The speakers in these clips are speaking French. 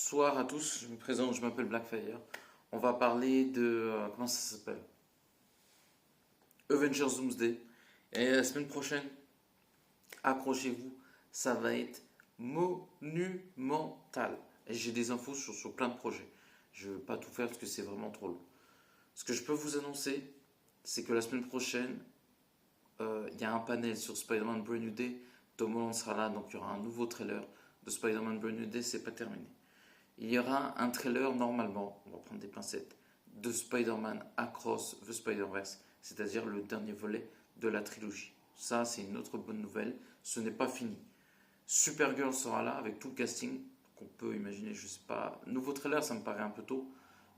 Bonsoir à tous, je me présente, je m'appelle Blackfire. On va parler de, comment ça s'appelle? Avengers Doomsday. Et la semaine prochaine, accrochez-vous, ça va être monumental. Et j'ai des infos sur plein de projets. Je ne vais pas tout faire parce que c'est vraiment trop long. Ce que je peux vous annoncer, c'est que la semaine prochaine, il y a un panel sur Spider-Man Brand New Day. Tom Holland sera là, donc il y aura un nouveau trailer de Spider-Man Brand New Day, c'est pas terminé. Il y aura un trailer normalement, on va prendre des pincettes, de Spider-Man Across the Spider-Verse, c'est-à-dire le dernier volet de la trilogie. Ça, c'est une autre bonne nouvelle, ce n'est pas fini. Supergirl sera là avec tout le casting qu'on peut imaginer, je sais pas. Nouveau trailer, ça me paraît un peu tôt,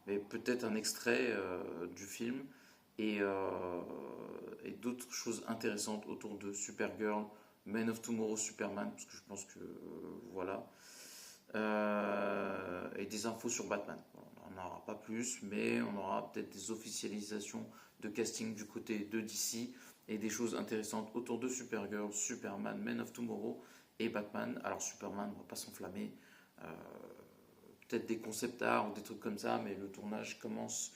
mais peut-être un extrait du film et, euh, et d'autres choses intéressantes autour de Supergirl, Man of Tomorrow, Superman, parce que je pense que voilà. Et des infos sur Batman. On n'en aura pas plus, mais on aura peut-être des officialisations de casting du côté de DC et des choses intéressantes autour de Supergirl, Superman, Man of Tomorrow et Batman. Alors Superman, on va pas s'enflammer. Euh, Peut-être des concept art ou des trucs comme ça, mais le tournage commence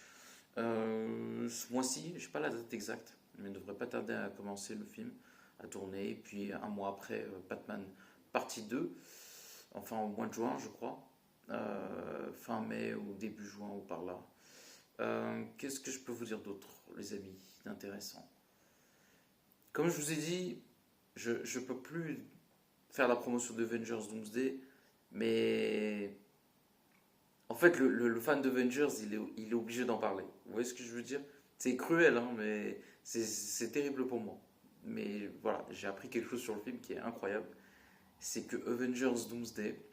ce mois-ci. Je sais pas la date exacte, mais il ne devrait pas tarder à commencer le film, à tourner. Et puis un mois après, Batman partie 2. Enfin au mois de juin, je crois. Fin mai ou début juin ou par là. Qu'est-ce que je peux vous dire d'autre, les amis, d'intéressant? Comme je vous ai dit, je ne peux plus faire la promotion d'Avengers Doomsday, mais en fait, le fan d'Avengers, il est obligé d'en parler. Vous voyez ce que je veux dire? C'est cruel, hein, mais c'est terrible pour moi. Mais voilà, j'ai appris quelque chose sur le film qui est incroyable. C'est que Avengers Doomsday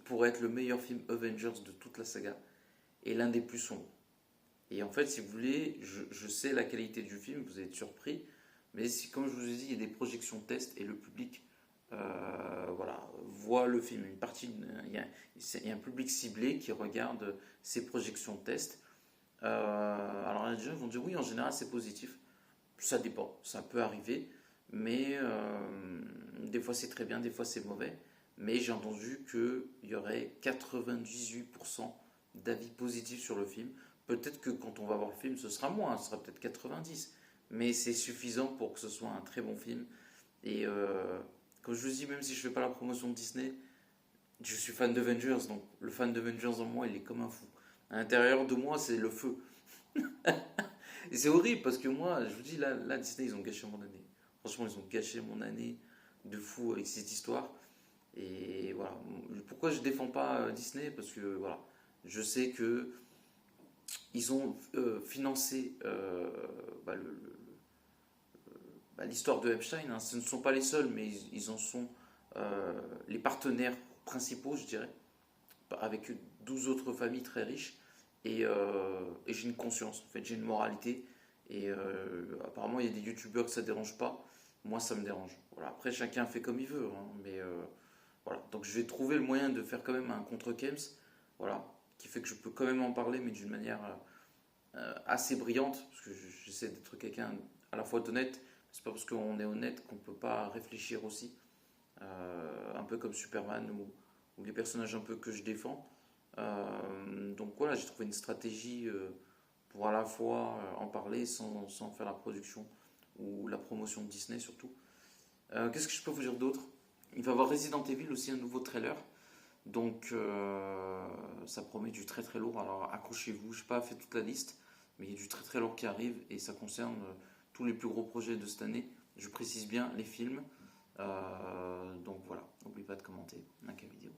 pourrait être le meilleur film Avengers de toute la saga et l'un des plus sombres. Et en fait, si vous voulez, je sais la qualité du film, vous allez être surpris, mais si, comme je vous ai dit, il y a des projections test et le public voilà, voit le film. Une partie, il y a un public ciblé qui regarde ces projections test. Alors les gens vont dire oui, en général c'est positif. Ça dépend, ça peut arriver, mais des fois c'est très bien, des fois c'est mauvais. Mais j'ai entendu qu'il y aurait 98% d'avis positifs sur le film. Peut-être que quand on va voir le film, ce sera moins, ce sera peut-être 90. Mais c'est suffisant pour que ce soit un très bon film. Et comme je vous dis, même si je ne fais pas la promotion de Disney, je suis fan d'Avengers, donc le fan d'Avengers en moi, il est comme un fou. À l'intérieur de moi, c'est le feu. Et c'est horrible parce que moi, je vous dis, là, Disney, ils ont gâché mon année. Franchement, ils ont gâché mon année de fou avec cette histoire. Et voilà. Pourquoi je défends pas Disney? Parce que voilà, je sais que ils ont financé l'histoire de Epstein. Hein. Ce ne sont pas les seuls, mais ils en sont les partenaires principaux, je dirais, avec 12 autres familles très riches. Et j'ai une conscience, en fait, j'ai une moralité. Et apparemment, il y a des youtubeurs que ça ne dérange pas. Moi, ça me dérange. Voilà. Après, chacun fait comme il veut. Hein, mais voilà. Donc, je vais trouver le moyen de faire quand même un contre-Kems. Voilà. Qui fait que je peux quand même en parler, mais d'une manière assez brillante. Parce que j'essaie d'être quelqu'un à la fois honnête. C'est pas parce qu'on est honnête qu'on ne peut pas réfléchir aussi. Un peu comme Superman ou les personnages un peu que je défends. Donc voilà, j'ai trouvé une stratégie pour à la fois en parler sans faire la production ou la promotion de Disney surtout. Qu'est-ce que je peux vous dire d'autre? Il va y avoir Resident Evil aussi, un nouveau trailer. Donc ça promet du très très lourd. Alors accrochez-vous, je n'ai pas fait toute la liste, mais il y a du très très lourd qui arrive et ça concerne tous les plus gros projets de cette année. Je précise bien les films. Donc voilà, n'oubliez pas de commenter, like la vidéo.